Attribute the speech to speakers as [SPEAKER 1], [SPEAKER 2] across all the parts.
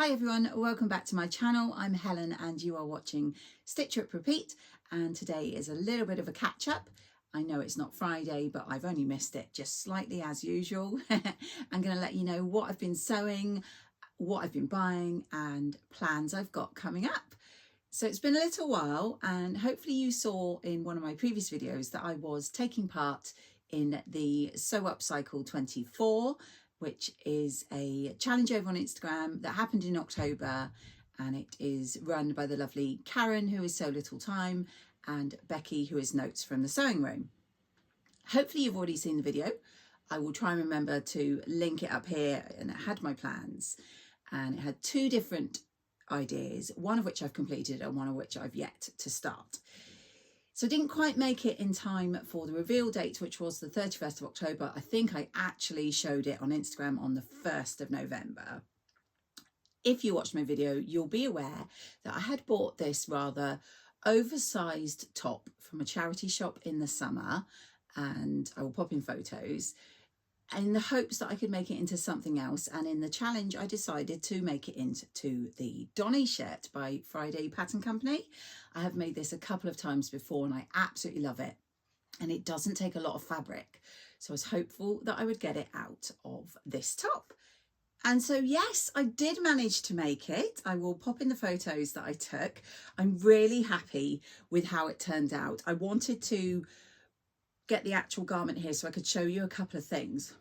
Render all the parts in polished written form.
[SPEAKER 1] Hi everyone, welcome back to my channel. I'm Helen and you are watching Stitch Rip Repeat, and today is a little bit of a catch up. I know it's not Friday, but I've only missed it just slightly as usual. I'm going to let you know what I've been sewing, what I've been buying and plans I've got coming up. So it's been a little while, and hopefully you saw in one of my previous videos that I was taking part in the Sew Upcycle 24, which is a challenge over on Instagram that happened in October, and it is run by the lovely Karen, who is Sew Little Time, and Becky, who is Notes from the Sewing Room. Hopefully you've already seen the video. I will try and remember to link it up here, and it had my plans, and it had two different ideas, one of which I've completed and one of which I've yet to start. So I didn't quite make it in time for the reveal date, which was the 31st of October. I think I actually showed it on Instagram on the 1st of November. If you watched my video, you'll be aware that I had bought this rather oversized top from a charity shop in the summer, and I will pop in photos, in the hopes that I could make it into something else. And in the challenge, I decided to make it into the Donny shirt by Friday Pattern Company. I have made this a couple of times before and I absolutely love it. And it doesn't take a lot of fabric. So I was hopeful that I would get it out of this top. And so, yes, I did manage to make it. I will pop in the photos that I took. I'm really happy with how it turned out. I wanted to get the actual garment here so I could show you a couple of things.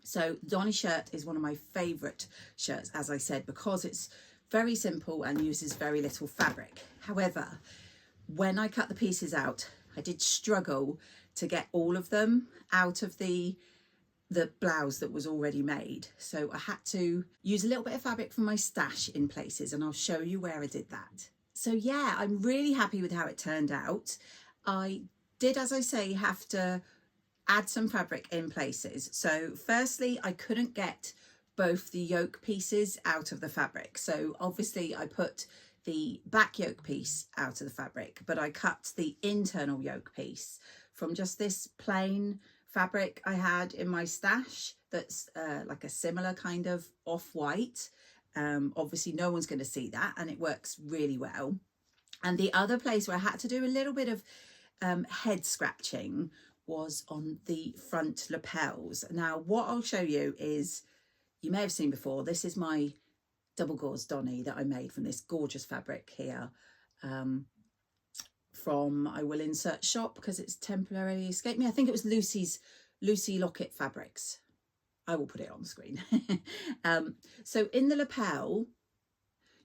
[SPEAKER 1] So Donny shirt is one of my favourite shirts, as I said, because it's very simple and uses very little fabric. However, when I cut the pieces out, I did struggle to get all of them out of the blouse that was already made. So I had to use a little bit of fabric from my stash in places, and I'll show you where I did that. So yeah, I'm really happy with how it turned out. I did, as I say, have to add some fabric in places. So firstly, I couldn't get both the yoke pieces out of the fabric. So obviously I put the back yoke piece out of the fabric, but I cut the internal yoke piece from just this plain fabric I had in my stash that's like a similar kind of off-white. Obviously no one's going to see that, and it works really well. And the other place where I had to do a little bit of head scratching was on the front lapels. Now what I'll show you is, you may have seen before, this is my double gauze Donny that I made from this gorgeous fabric here, from, I will insert shop because it's temporarily escaped me. I think it was Lucy Lockett Fabrics. I will put it on the screen. So in the lapel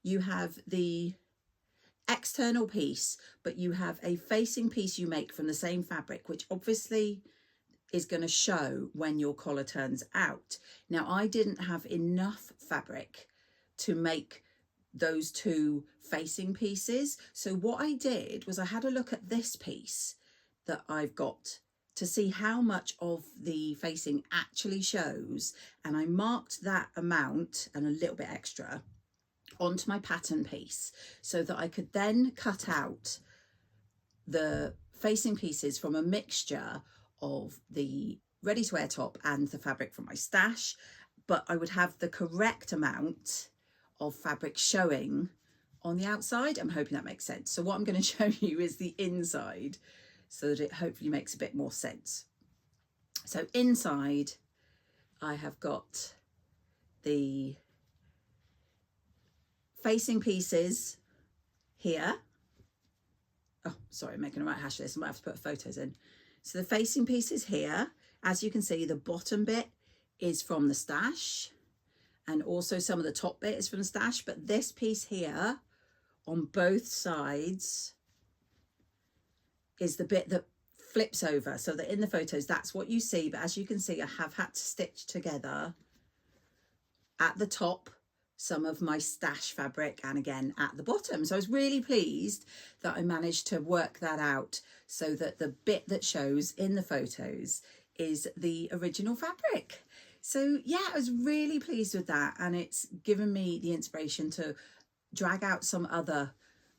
[SPEAKER 1] you have the external piece, but you have a facing piece you make from the same fabric, which obviously is going to show when your collar turns out. Now I didn't have enough fabric to make those two facing pieces, so what I did was I had a look at this piece that I've got to see how much of the facing actually shows, and I marked that amount and a little bit extra onto my pattern piece so that I could then cut out the facing pieces from a mixture of the ready-to-wear top and the fabric from my stash, but I would have the correct amount of fabric showing on the outside. I'm hoping that makes sense. So what I'm going to show you is the inside so that it hopefully makes a bit more sense. So inside I have got the facing pieces here. Oh, sorry, I'm making a right hash of this. I might have to put photos in. So the facing pieces here, as you can see, the bottom bit is from the stash, and also some of the top bit is from the stash, but this piece here on both sides is the bit that flips over, so that in the photos that's what you see, but as you can see I have had to stitch together at the top some of my stash fabric and again at the bottom. So I was really pleased that I managed to work that out so that the bit that shows in the photos is the original fabric. So yeah, I was really pleased with that, and it's given me the inspiration to drag out some other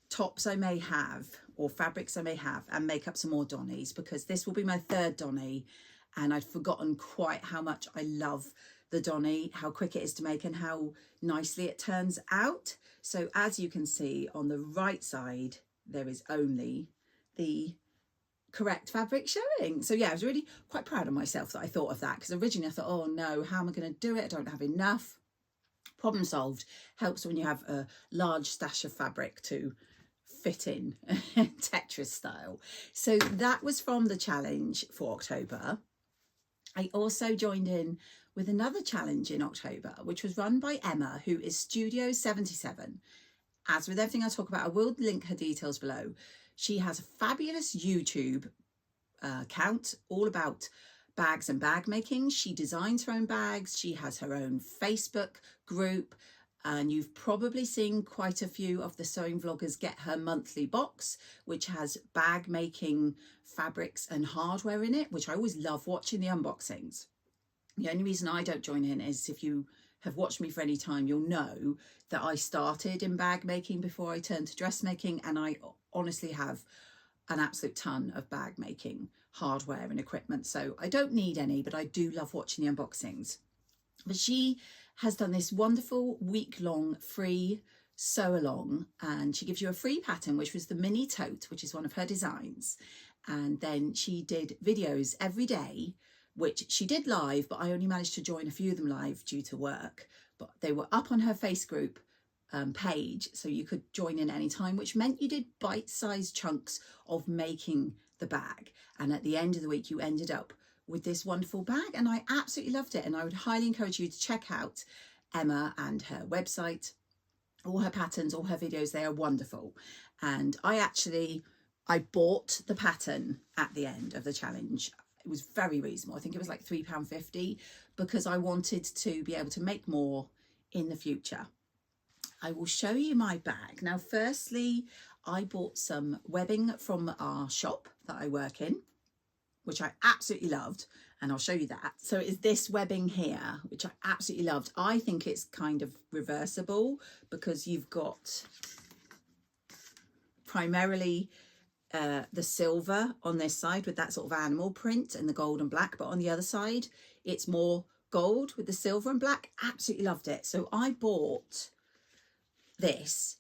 [SPEAKER 1] tops I may have or fabrics I may have and make up some more Donnies, because this will be my third Donny and I'd forgotten quite how much I love the Donny, how quick it is to make and how nicely it turns out. So as you can see on the right side, there is only the correct fabric showing. So yeah, I was really quite proud of myself that I thought of that, because originally I thought, oh no, how am I going to do it? I don't have enough. Problem solved. Helps when you have a large stash of fabric to fit in Tetris style. So that was from the challenge for October. I also joined in with another challenge in October, which was run by Emma, who is Studio 77. As with everything I talk about, I will link her details below. She has a fabulous YouTube account all about bags and bag making. She designs her own bags. She has her own Facebook group. And you've probably seen quite a few of the sewing vloggers get her monthly box, which has bag making fabrics and hardware in it, which I always love watching the unboxings. The only reason I don't join in is if you have watched me for any time, you'll know that I started in bag making before I turned to dressmaking, and I honestly have an absolute ton of bag making hardware and equipment, so I don't need any, but I do love watching the unboxings. But she has done this wonderful week-long free sew along, and she gives you a free pattern, which was the mini tote, which is one of her designs. And then she did videos every day, which she did live, but I only managed to join a few of them live due to work, but they were up on her face group page, so you could join in any time, which meant you did bite-sized chunks of making the bag, and at the end of the week you ended up with this wonderful bag, and I absolutely loved it. And I would highly encourage you to check out Emma and her website, all her patterns, all her videos. They are wonderful. And I bought the pattern at the end of the challenge. It was very reasonable. I think it was like £3.50, because I wanted to be able to make more in the future. I will show you my bag. Now, firstly, I bought some webbing from our shop that I work in, which I absolutely loved, and I'll show you that. So it's this webbing here, which I absolutely loved. I think it's kind of reversible, because you've got primarily the silver on this side with that sort of animal print and the gold and black, but on the other side it's more gold with the silver and black. Absolutely loved it. So I bought this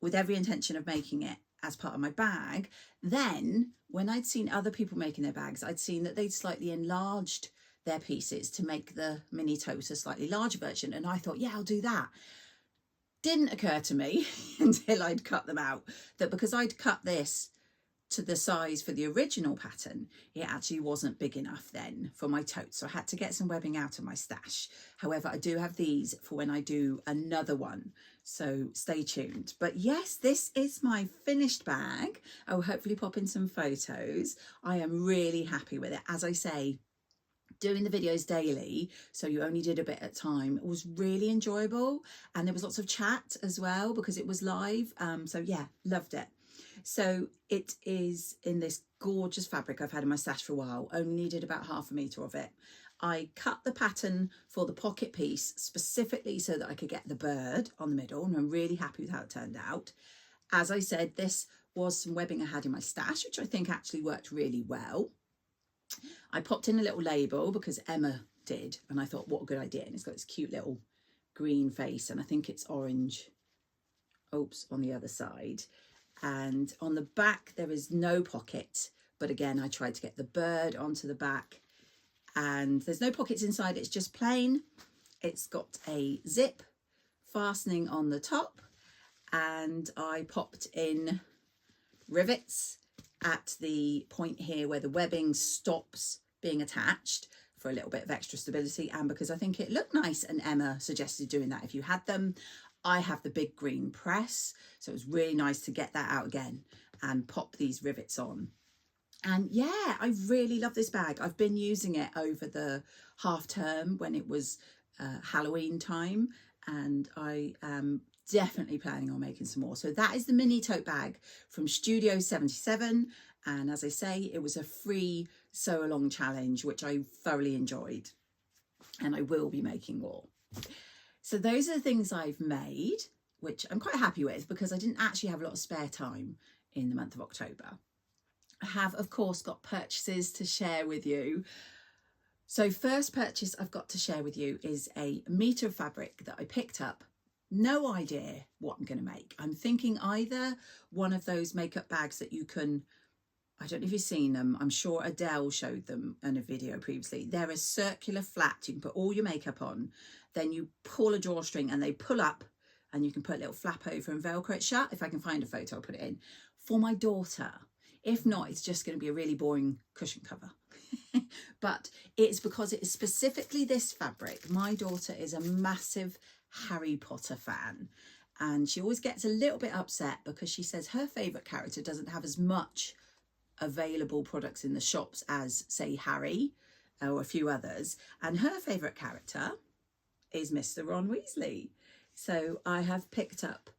[SPEAKER 1] with every intention of making it as part of my bag. Then when I'd seen other people making their bags, I'd seen that they'd slightly enlarged their pieces to make the mini tote a slightly larger version, and I thought, yeah, I'll do that. Didn't occur to me until I'd cut them out that because I'd cut this to the size for the original pattern, it actually wasn't big enough then for my tote, so I had to get some webbing out of my stash. However, I do have these for when I do another one, so stay tuned. But yes, this is my finished bag. I will hopefully pop in some photos. I am really happy with it. As I say, doing the videos daily, so you only did a bit at a time, it was really enjoyable, and there was lots of chat as well because it was live. So yeah, loved it. So it is in this gorgeous fabric I've had in my stash for a while. Only needed about ½ meter of it. I cut the pattern for the pocket piece specifically so that I could get the bird on the middle, and I'm really happy with how it turned out. As I said, this was some webbing I had in my stash, which I think actually worked really well. I popped in a little label because Emma did, and I thought, what a good idea. And it's got this cute little green face, and I think it's orange, oops, on the other side. And on the back there is no pocket, but again I tried to get the bird onto the back, and there's no pockets inside, it's just plain. It's got a zip fastening on the top, and I popped in rivets at the point here where the webbing stops being attached for a little bit of extra stability, and because I think it looked nice, and Emma suggested doing that if you had them. I have the big green press, so it was really nice to get that out again and pop these rivets on. And yeah, I really love this bag. I've been using it over the half term when it was Halloween time, and I am definitely planning on making some more. So that is the mini tote bag from Studio 77, and as I say, it was a free sew along challenge which I thoroughly enjoyed, and I will be making more. So those are the things I've made, which I'm quite happy with because I didn't actually have a lot of spare time in the month of October. I have, of course, got purchases to share with you. So first purchase I've got to share with you is a metre of fabric that I picked up. No idea what I'm going to make. I'm thinking either one of those makeup bags that you can, I don't know if you've seen them, I'm sure Adele showed them in a video previously. They're a circular flat, you can put all your makeup on, then you pull a drawstring and they pull up and you can put a little flap over and Velcro it shut. If I can find a photo, I'll put it in. For my daughter. If not, it's just going to be a really boring cushion cover. But it's because it is specifically this fabric. My daughter is a massive Harry Potter fan and she always gets a little bit upset because she says her favourite character doesn't have as much available products in the shops as, say, Harry or a few others. And her favourite character is Mr. Ron Weasley. So I have picked up,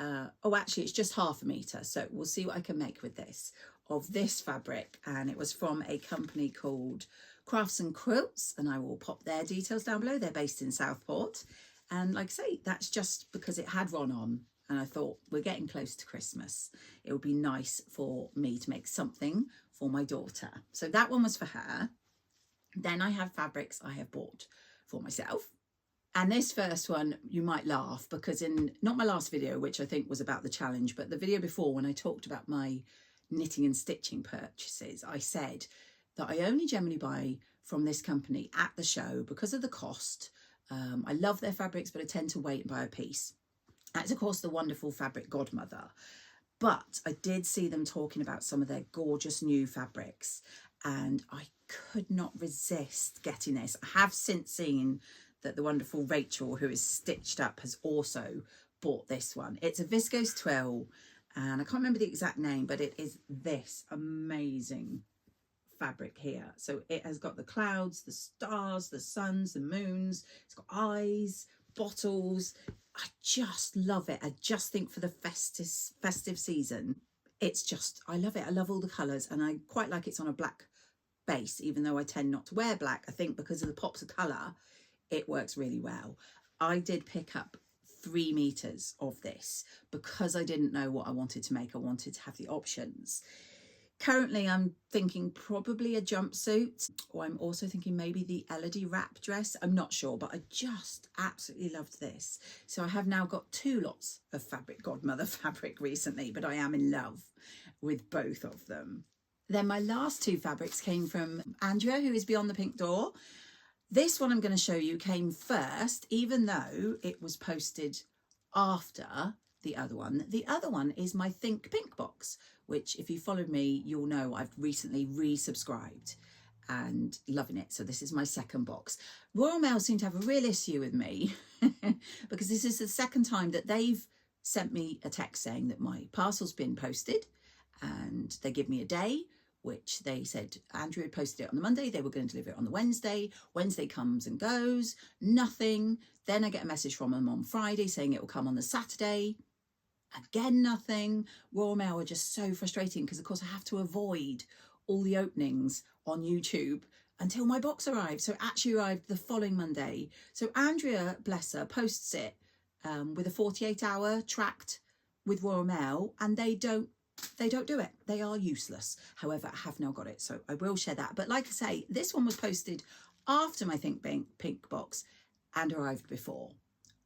[SPEAKER 1] actually it's just 1/2 metre. So we'll see what I can make with this, of this fabric. And it was from a company called Crafts and Quilts. And I will pop their details down below. They're based in Southport. And like I say, that's just because it had Ron on. And I thought, we're getting close to Christmas. It would be nice for me to make something for my daughter. So that one was for her. Then I have fabrics I have bought for myself. And this first one, you might laugh because in, not my last video, which I think was about the challenge, but the video before when I talked about my knitting and stitching purchases, I said that I only generally buy from this company at the show because of the cost. I love their fabrics, but I tend to wait and buy a piece. That's, of course, the wonderful Fabric Godmother. But I did see them talking about some of their gorgeous new fabrics and I could not resist getting this. I have since seen that the wonderful Rachel, who is Stitched Up, has also bought this one. It's a viscose twill and I can't remember the exact name, but it is this amazing fabric here. So it has got the clouds, the stars, the suns, the moons, it's got eyes, bottles. I just love it. I just think for the festive season, it's just, I love it. I love all the colours and I quite like it's on a black base, even though I tend not to wear black. I think because of the pops of colour, it works really well. I did pick up 3 meters of this because I didn't know what I wanted to make. I wanted to have the options. Currently, I'm thinking probably a jumpsuit, or I'm also thinking maybe the Elodie wrap dress. I'm not sure, but I just absolutely loved this. So I have now got 2 lots of Fabric Godmother fabric recently, but I am in love with both of them. Then my last 2 fabrics came from Andrea, who is Beyond the Pink Door. This one I'm going to show you came first, even though it was posted after the other one. The other one is my Think Pink box, which if you followed me, you'll know I've recently resubscribed and loving it. So this is my second box. Royal Mail seem to have a real issue with me because this is the second time that they've sent me a text saying that my parcel's been posted and they give me a day, which they said Andrew had posted it on the Monday, they were going to deliver it on the Wednesday. Wednesday comes and goes, nothing. Then I get a message from them on Friday saying it will come on the Saturday. Again, nothing. Royal Mail are just so frustrating because, of course, I have to avoid all the openings on YouTube until my box arrives. So it actually arrived the following Monday. So Andrea, bless her, posts it with a 48-hour tracked with Royal Mail and they don't do it. They are useless. However, I have now got it, so I will share that. But like I say, this one was posted after my Think Pink box and arrived before.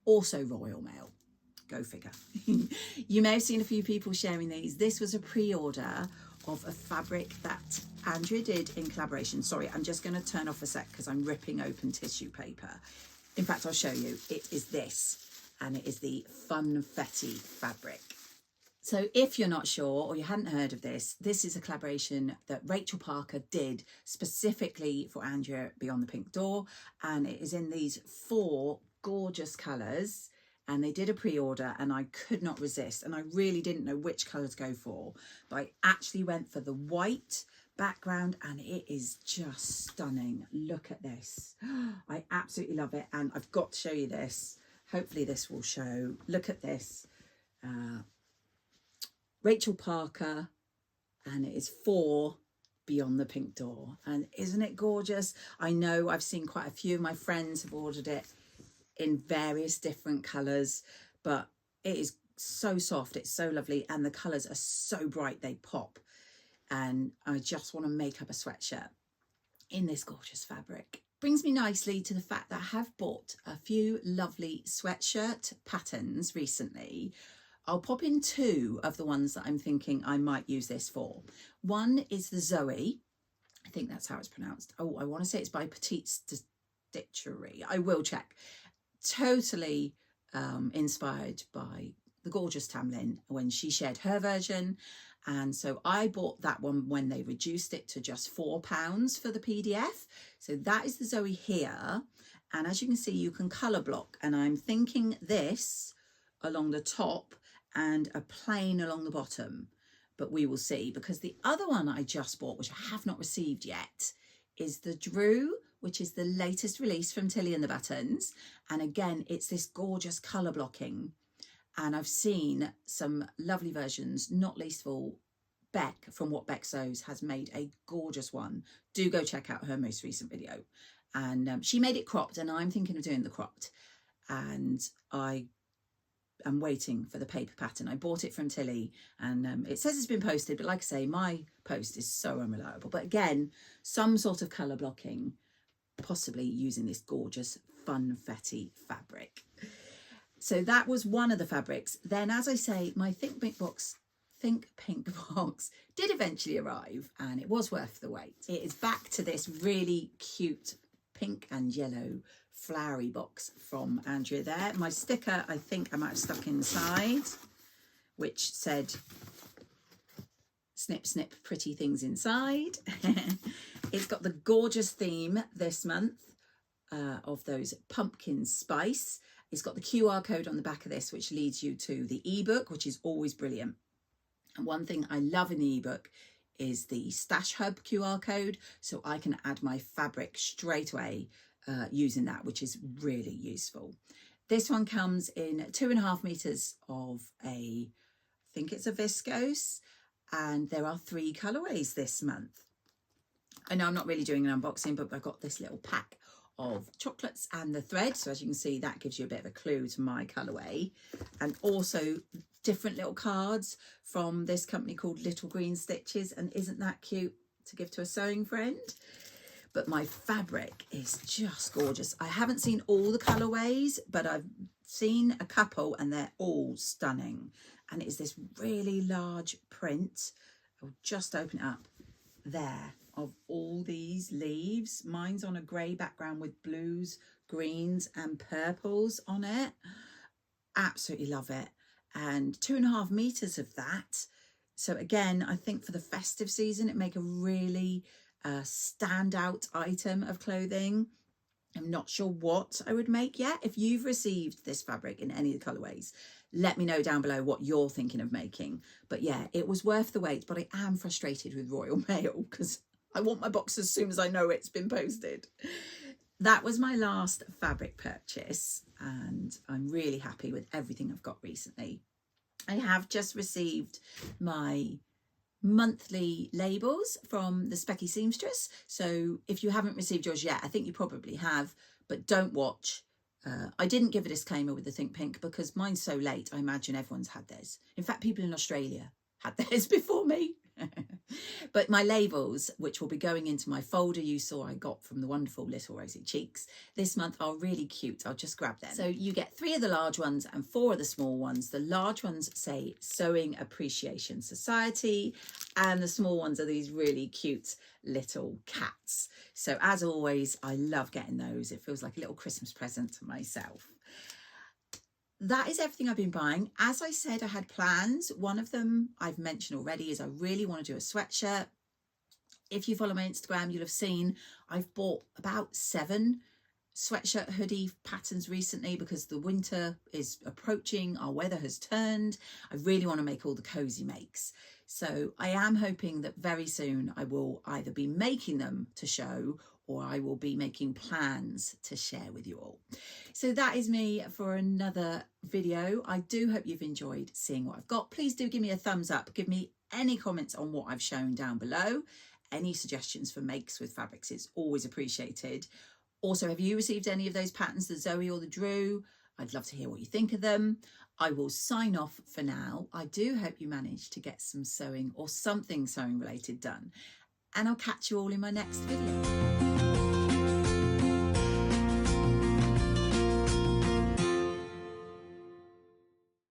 [SPEAKER 1] Also Royal Mail. Go figure. You may have seen a few people sharing these. This was a pre-order of a fabric that Andrea did in collaboration. Sorry, I'm just going to turn off a sec because I'm ripping open tissue paper. In fact, I'll show you. It is this, and it is the Funfetti fabric. So if you're not sure or you hadn't heard of this, this is a collaboration that Rachel Parker did specifically for Andrea Beyond the Pink Door. And it is in these 4 gorgeous colours. And they did a pre-order and I could not resist. And I really didn't know which colour to go for. But I actually went for the white background and it is just stunning. Look at this. I absolutely love it. And I've got to show you this. Hopefully this will show. Look at this. Rachel Parker, and it is for Beyond the Pink Door. And isn't it gorgeous? I know I've seen quite a few of my friends have ordered it in various different colours, but it is so soft, it's so lovely, and the colours are so bright they pop. And I just want to make up a sweatshirt in this gorgeous fabric. Brings me nicely to the fact that I have bought a few lovely sweatshirt patterns recently. I'll pop in two of the ones that I'm thinking I might use this for. One is the Zoe. I think that's how it's pronounced. Oh, I want to say it's by Pettite Stitchery. I will check. Totally inspired by the gorgeous Tamlin when she shared her version. And so I bought that one when they reduced it to just £4 for the PDF. So that is the Zoe here. And as you can see, you can colour block. And I'm thinking this along the top and a plain along the bottom. But we will see, because the other one I just bought, which I have not received yet, is the Drew, which is the latest release from Tilly and the Buttons. And again, it's this gorgeous colour blocking. And I've seen some lovely versions, not least of all Beck from What Beck Sews has made a gorgeous one. Do go check out her most recent video. And she made it cropped, and I'm thinking of doing the cropped. And I am waiting for the paper pattern. I bought it from Tilly, and it says it's been posted, but like I say, my post is so unreliable. But again, some sort of colour blocking, possibly using this gorgeous funfetti fabric. So that was one of the fabrics. Then, as I say, my Think Pink box did eventually arrive, and it was worth the wait. It is back to this really cute pink and yellow flowery box from Andrea there. My sticker, I think I might have stuck inside, which said, snip, snip, pretty things inside. It's got the gorgeous theme this month of those pumpkin spice. It's got the QR code on the back of this, which leads you to the ebook, which is always brilliant. And one thing I love in the ebook is the Stash Hub QR code, so I can add my fabric straight away using that, which is really useful. This one comes in 2.5 meters of I think it's a viscose, and there are 3 colorways this month. I know I'm not really doing an unboxing, but I've got this little pack of chocolates and the thread, so as you can see, that gives you a bit of a clue to my colorway. And also different little cards from this company called Little Green Stitches, and isn't that cute to give to a sewing friend? But my fabric is just gorgeous. I haven't seen all the colorways, but I've seen a couple, and they're all stunning. And it is this really large print. I'll just open it up there, of all these leaves. Mine's on a grey background with blues, greens and purples on it. Absolutely love it. And 2.5 meters of that. So again, I think for the festive season, it make a really standout item of clothing. I'm not sure what I would make yet. If you've received this fabric in any of the colorways, let me know down below what you're thinking of making. But yeah, it was worth the wait, but I am frustrated with Royal Mail because I want my box as soon as I know it's been posted. That was my last fabric purchase, and I'm really happy with everything I've got recently. I have just received my monthly labels from the Specky Seamstress. So if you haven't received yours yet, I think you probably have, but don't watch. I didn't give a disclaimer with the Think Pink because mine's so late. I imagine everyone's had theirs. In fact, people in Australia had theirs before me. But my labels, which will be going into my folder you saw I got from the wonderful Little Rosy Cheeks this month, are really cute. I'll just grab them. So you get 3 of the large ones and 4 of the small ones. The large ones say Sewing Appreciation Society, and the small ones are these really cute little cats. So as always, I love getting those. It feels like a little Christmas present to myself. That is everything I've been buying. As I said, I had plans. One of them I've mentioned already is I really want to do a sweatshirt. If you follow my Instagram, you'll have seen I've bought about 7 sweatshirt hoodie patterns recently because the winter is approaching. Our weather has turned. I really want to make all the cozy makes. So I am hoping that very soon I will either be making them to show, or I will be making plans to share with you all. So that is me for another video. I do hope you've enjoyed seeing what I've got. Please do give me a thumbs up. Give me any comments on what I've shown down below. Any suggestions for makes with fabrics is always appreciated. Also, have you received any of those patterns, the Zoe or the Drew? I'd love to hear what you think of them. I will sign off for now. I do hope you managed to get some sewing or something sewing related done. and I'll catch you all in my next video.